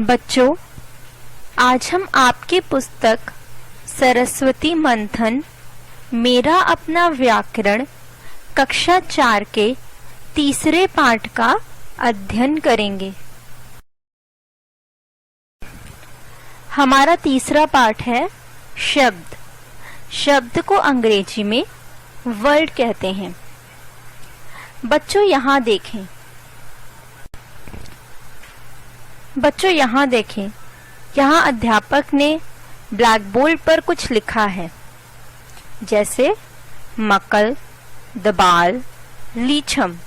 बच्चों, आज हम आपकी पुस्तक सरस्वती मंथन मेरा अपना व्याकरण कक्षा 4 के तीसरे पाठ का अध्ययन करेंगे। हमारा तीसरा पाठ है शब्द। शब्द को अंग्रेजी में वर्ड कहते हैं। बच्चों यहाँ देखें। यहाँ अध्यापक ने ब्लैक बोर्ड पर कुछ लिखा है, जैसे मकल, दबाल, लीछम।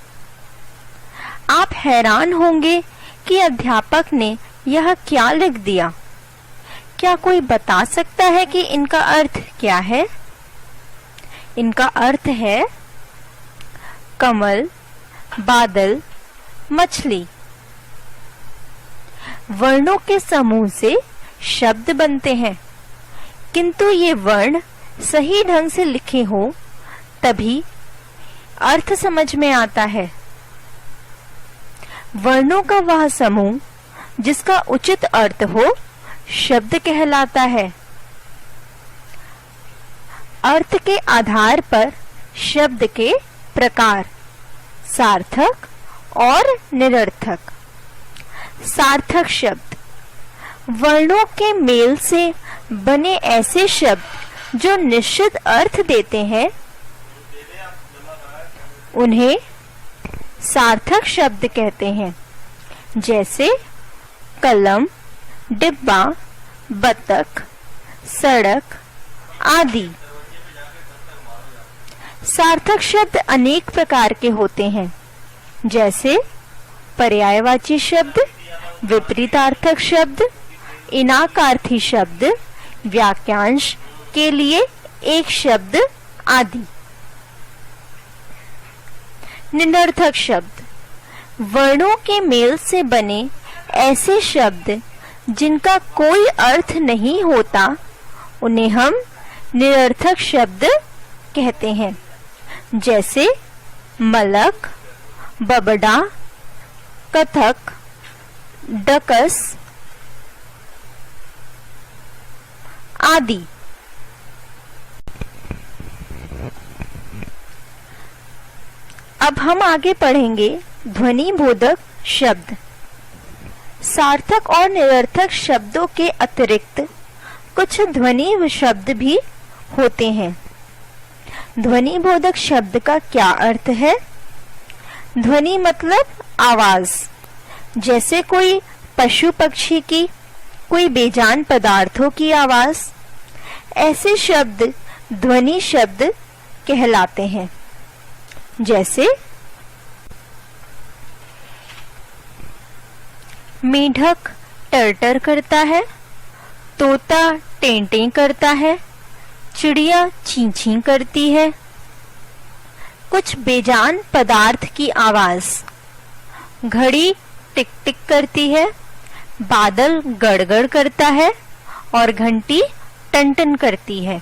आप हैरान होंगे कि अध्यापक ने यह क्या लिख दिया। क्या कोई बता सकता है कि इनका अर्थ क्या है? इनका अर्थ है कमल, बादल, मछली। वर्णों के समूह से शब्द बनते हैं, किंतु ये वर्ण सही ढंग से लिखे हो तभी अर्थ समझ में आता है। वर्णों का वह समूह जिसका उचित अर्थ हो शब्द कहलाता है। अर्थ के आधार पर शब्द के प्रकार सार्थक और निरर्थक। सार्थक शब्द वर्णों के मेल से बने ऐसे शब्द जो निश्चित अर्थ देते हैं, उन्हें सार्थक शब्द कहते हैं। जैसे कलम, डिब्बा, बतख, सड़क आदि। सार्थक शब्द अनेक प्रकार के होते हैं, जैसे पर्यायवाची शब्द, विपरीतार्थक शब्द, इनाकार्थी शब्द, वाक्यांश के लिए एक शब्द आदि। निरर्थक शब्द वर्णों के मेल से बने ऐसे शब्द जिनका कोई अर्थ नहीं होता, उन्हें हम निरर्थक शब्द कहते हैं। जैसे मलक, बबड़ा, कथक, डकस आदि। अब हम आगे पढ़ेंगे ध्वनि बोधक शब्द। सार्थक और निरर्थक शब्दों के अतिरिक्त कुछ ध्वनि शब्द भी होते हैं। ध्वनि बोधक शब्द का क्या अर्थ है? ध्वनि मतलब आवाज, जैसे कोई पशु पक्षी की, कोई बेजान पदार्थों की आवाज। ऐसे शब्द ध्वनि शब्द कहलाते हैं। जैसे मेढक टर्टर करता है, तोता टें-टें करता है, चिड़िया चीं-चीं करती है। कुछ बेजान पदार्थ की आवाज। घड़ी टिक टिक करती है, बादल गड़गड़ करता है और घंटी टन-टन करती है।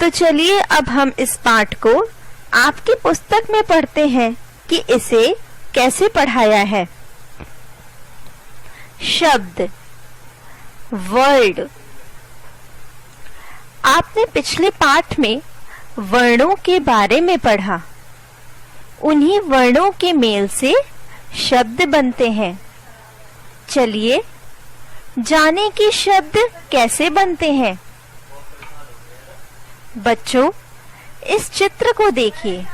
तो चलिए अब हम इस पाठ को आपकी पुस्तक में पढ़ते हैं कि इसे कैसे पढ़ाया है। शब्द वर्ड। आपने पिछले पाठ में वर्णों के बारे में पढ़ा। उन्हीं वर्णों के मेल से शब्द बनते हैं। चलिए जाने कि शब्द कैसे बनते हैं। बच्चों, इस चित्र को देखिए।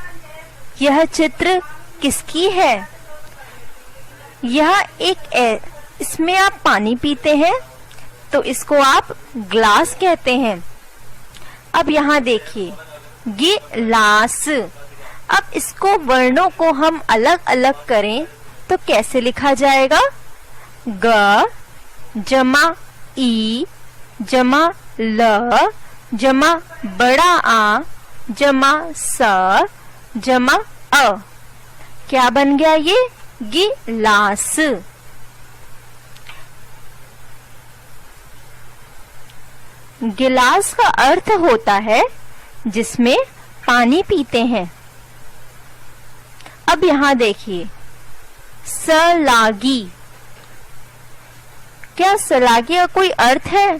यह चित्र किसकी है? यह इसमें आप पानी पीते हैं तो इसको आप ग्लास कहते हैं। अब यहाँ देखिए, गिलास। अब इसको वर्णों को हम अलग अलग करें तो कैसे लिखा जाएगा? ग जमा ई जमा ल जमा बड़ा आ जमा स जमा अ। क्या बन गया ये? गिलास। गिलास का अर्थ होता है जिसमें पानी पीते हैं। अब यहाँ देखिए, सलागी। क्या सलागी का कोई अर्थ है?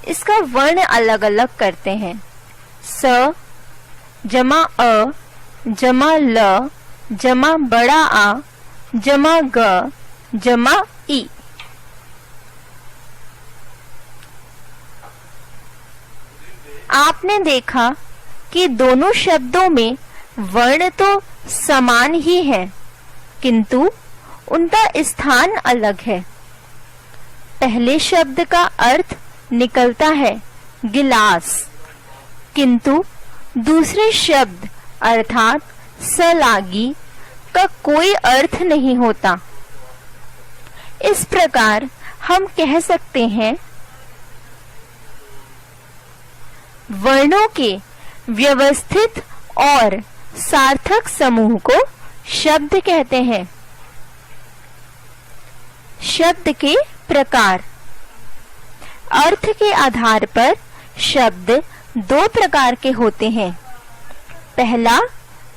इसका वर्ण अलग अलग करते हैं। स जमा अ जमा ल जमा बड़ा आ जमा ग जमा ई। आपने देखा कि दोनों शब्दों में वर्ण तो समान ही है, किंतु उनका स्थान अलग है। पहले शब्द का अर्थ निकलता है गिलास, किंतु दूसरे शब्द अर्थात सलागी का कोई अर्थ नहीं होता। इस प्रकार हम कह सकते हैं वर्णों के व्यवस्थित और सार्थक समूह को शब्द कहते हैं। शब्द के प्रकार। अर्थ के आधार पर शब्द दो प्रकार के होते हैं। पहला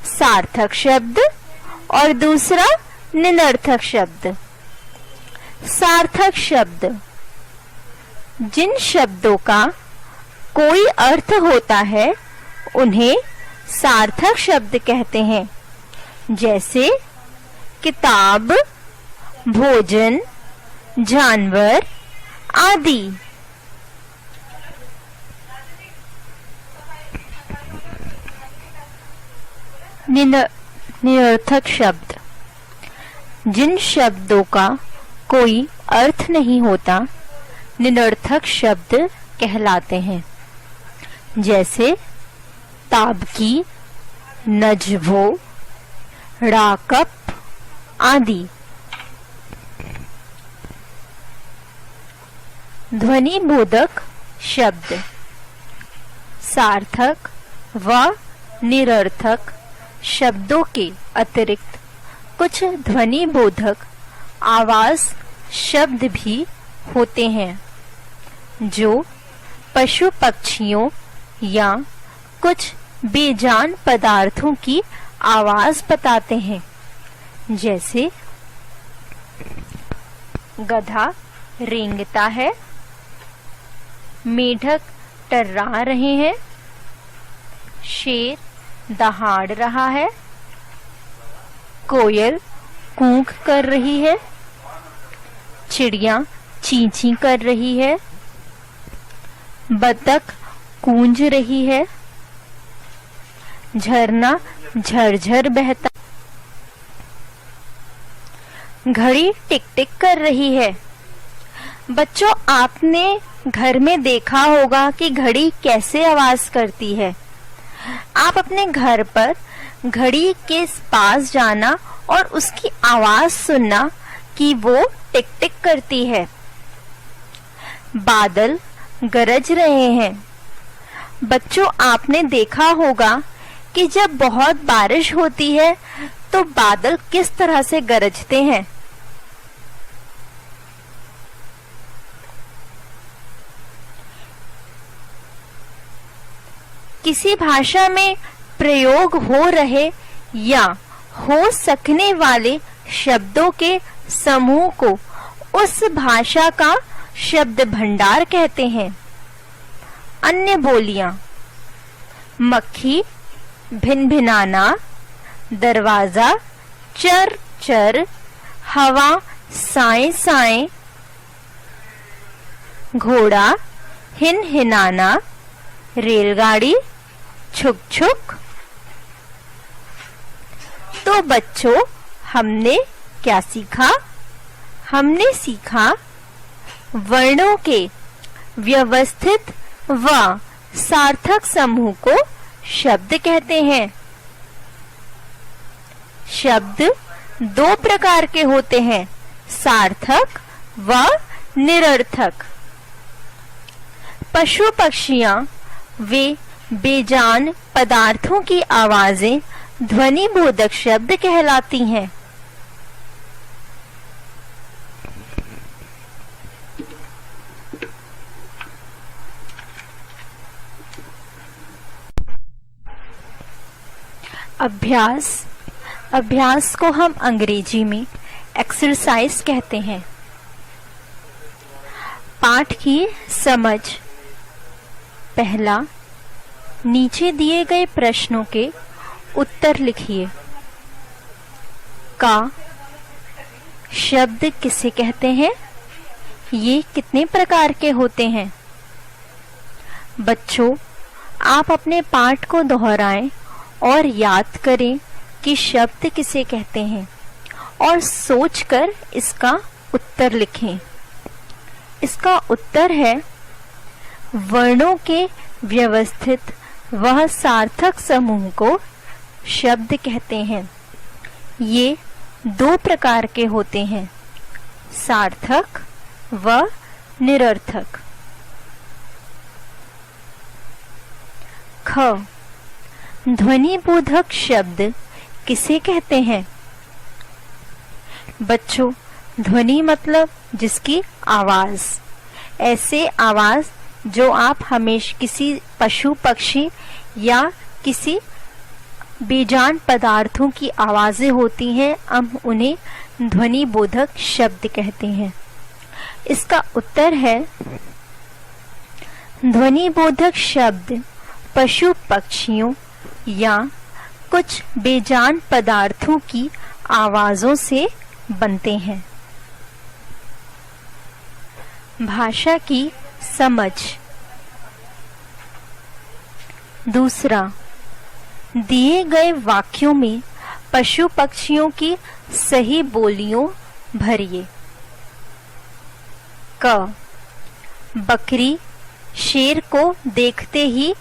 सार्थक शब्द और दूसरा निरर्थक शब्द। सार्थक शब्द जिन शब्दों का कोई अर्थ होता है उन्हें सार्थक शब्द कहते हैं, जैसे किताब, भोजन, जानवर आदि। निरर्थक शब्द जिन शब्दों का कोई अर्थ नहीं होता निरर्थक शब्द कहलाते हैं, जैसे ताबकी, नजभो, राकप आदि। ध्वनि बोधक शब्द। सार्थक व निरर्थक शब्दों के अतिरिक्त कुछ ध्वनि बोधक आवाज शब्द भी होते हैं, जो पशु पक्षियों या कुछ बेजान पदार्थों की आवाज बताते हैं, जैसे गधा रेंगता है, मेढक टर्रा रहे हैं, शेर दहाड़ रहा है, कोयल कूक कर रही है, चिड़िया चींची कर रही है, बतख गूंज रही है, झरना झरझर बहता, घड़ी टिक टिक कर रही है। बच्चों, आपने घर में देखा होगा कि घड़ी कैसे आवाज करती है। आप अपने घर पर घड़ी के पास जाना और उसकी आवाज सुनना कि वो टिक टिक करती है। बादल गरज रहे हैं। बच्चों, आपने देखा होगा कि जब बहुत बारिश होती है तो बादल किस तरह से गरजते हैं। किसी भाषा में प्रयोग हो रहे या हो सकने वाले शब्दों के समूह को उस भाषा का शब्द भंडार कहते हैं। अन्य बोलियां मक्खी, भिनभिनाना, दरवाजा, चर चर, हवा, साए साए, घोड़ा, हिन हिनाना, रेलगाड़ी, छुक छुक। तो बच्चों, हमने क्या सीखा? हमने सीखा वर्णों के व्यवस्थित व सार्थक समूह को शब्द कहते हैं। शब्द दो प्रकार के होते हैं, सार्थक व निरर्थक। पशु पक्षियां वे बेजान पदार्थों की आवाजें ध्वनि बोधक शब्द कहलाती हैं। अभ्यास को हम अंग्रेजी में एक्सरसाइज कहते हैं। पाठ की समझ। पहला, नीचे दिए गए प्रश्नों के उत्तर लिखिए। का शब्द किसे कहते हैं? ये कितने प्रकार के होते हैं? बच्चों, आप अपने पाठ को दोहराएं और याद करें कि शब्द किसे कहते हैं और सोचकर इसका उत्तर लिखें। इसका उत्तर है, वर्णों के व्यवस्थित वह सार्थक समूह को शब्द कहते हैं। ये दो प्रकार के होते हैं, सार्थक व निरर्थक। ख, ध्वनिबोधक शब्द किसे कहते हैं? बच्चों, ध्वनि मतलब जिसकी आवाज, ऐसे आवाज जो आप हमेशा किसी पशु पक्षी या किसी बेजान पदार्थों की आवाजें होती हैं, हम उन्हें ध्वनिबोधक शब्द कहते हैं। इसका उत्तर है, ध्वनिबोधक शब्द पशु पक्षियों या कुछ बेजान पदार्थों की आवाजों से बनते हैं। भाषा की समझ। दूसरा, दिए गए वाक्यों में पशु पक्षियों की सही बोलियों भरिए। क, बकरी शेर को देखते ही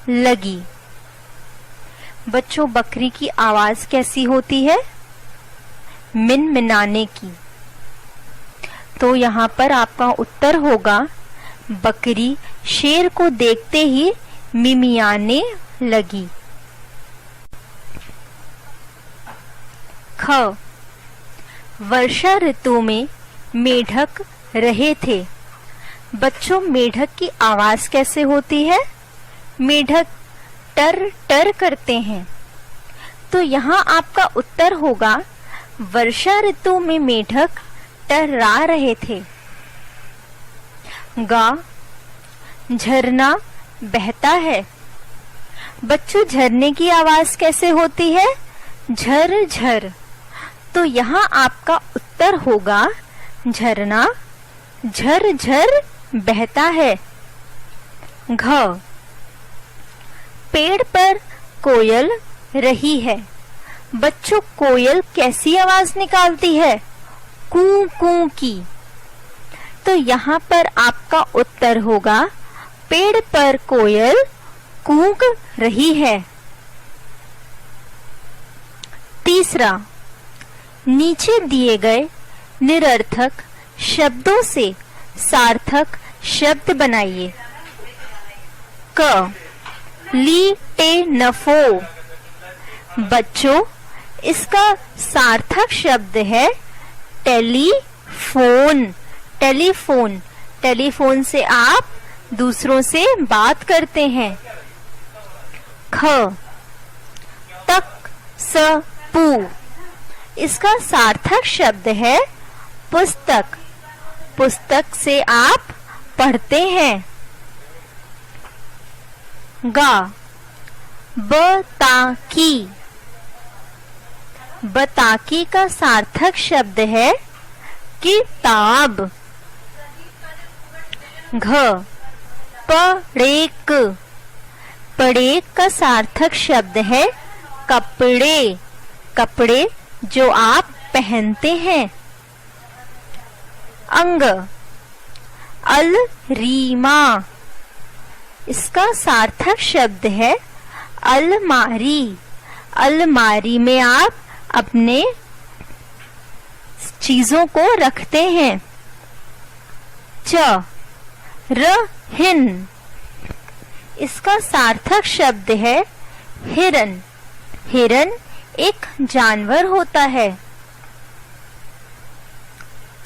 लगी। बच्चों, बकरी की आवाज कैसी होती है? मिनमिनाने की। तो यहाँ पर आपका उत्तर होगा, बकरी शेर को देखते ही मिमियाने लगी। ख, वर्षा ऋतु में मेढक रहे थे। बच्चों, मेढक की आवाज कैसे होती है? मेढक टर टर करते हैं। तो यहाँ आपका उत्तर होगा, वर्षा ऋतु में मेढक टर्रा रहे थे। गा, झरना बहता है। बच्चों, झरने की आवाज कैसे होती है? झर झर। तो यहाँ आपका उत्तर होगा, झरना झर झर बहता है। घ, पेड़ पर कोयल रही है। बच्चों, कोयल कैसी आवाज निकालती है? कू कू की। तो यहाँ पर आपका उत्तर होगा, पेड़ पर कोयल कूक रही है। तीसरा, नीचे दिए गए निरर्थक शब्दों से सार्थक शब्द बनाइए। क, ली टे नफो। बच्चों, इसका सार्थक शब्द है टेलीफोन। टेलीफोन, टेलीफोन से आप दूसरों से बात करते हैं। ख, तक स पू। इसका सार्थक शब्द है पुस्तक। पुस्तक से आप पढ़ते हैं। गा, बताकी। बताकी का सार्थक शब्द है किताब। घ, पड़ेक। पड़ेक का सार्थक शब्द है कपड़े। कपड़े जो आप पहनते हैं। अंग, अलरीमा। इसका सार्थक शब्द है अलमारी। अलमारी में आप अपने चीजों को रखते हैं। च, रहिन। इसका सार्थक शब्द है हिरन। हिरन एक जानवर होता है।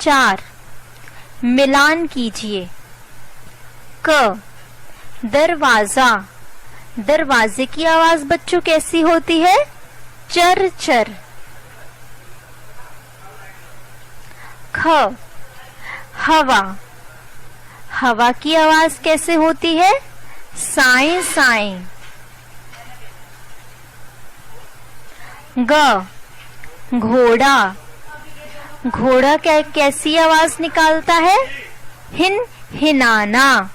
4, मिलान कीजिए। क, दरवाजा। दरवाजे की आवाज बच्चों कैसी होती है? चर चर। हवा, हवा की आवाज कैसे होती है? साए साए। घोड़ा, घोड़ा कैसी आवाज निकालता है? हिन हिनाना।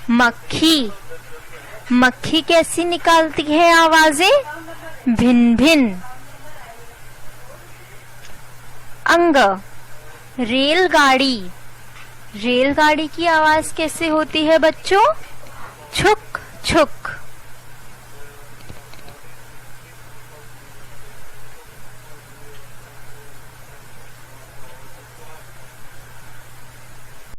मक्खी, मक्खी कैसी निकालती है आवाजें? भिन भिन। अंग, रेलगाड़ी, रेलगाड़ी की आवाज कैसे होती है बच्चों? छुक छुक।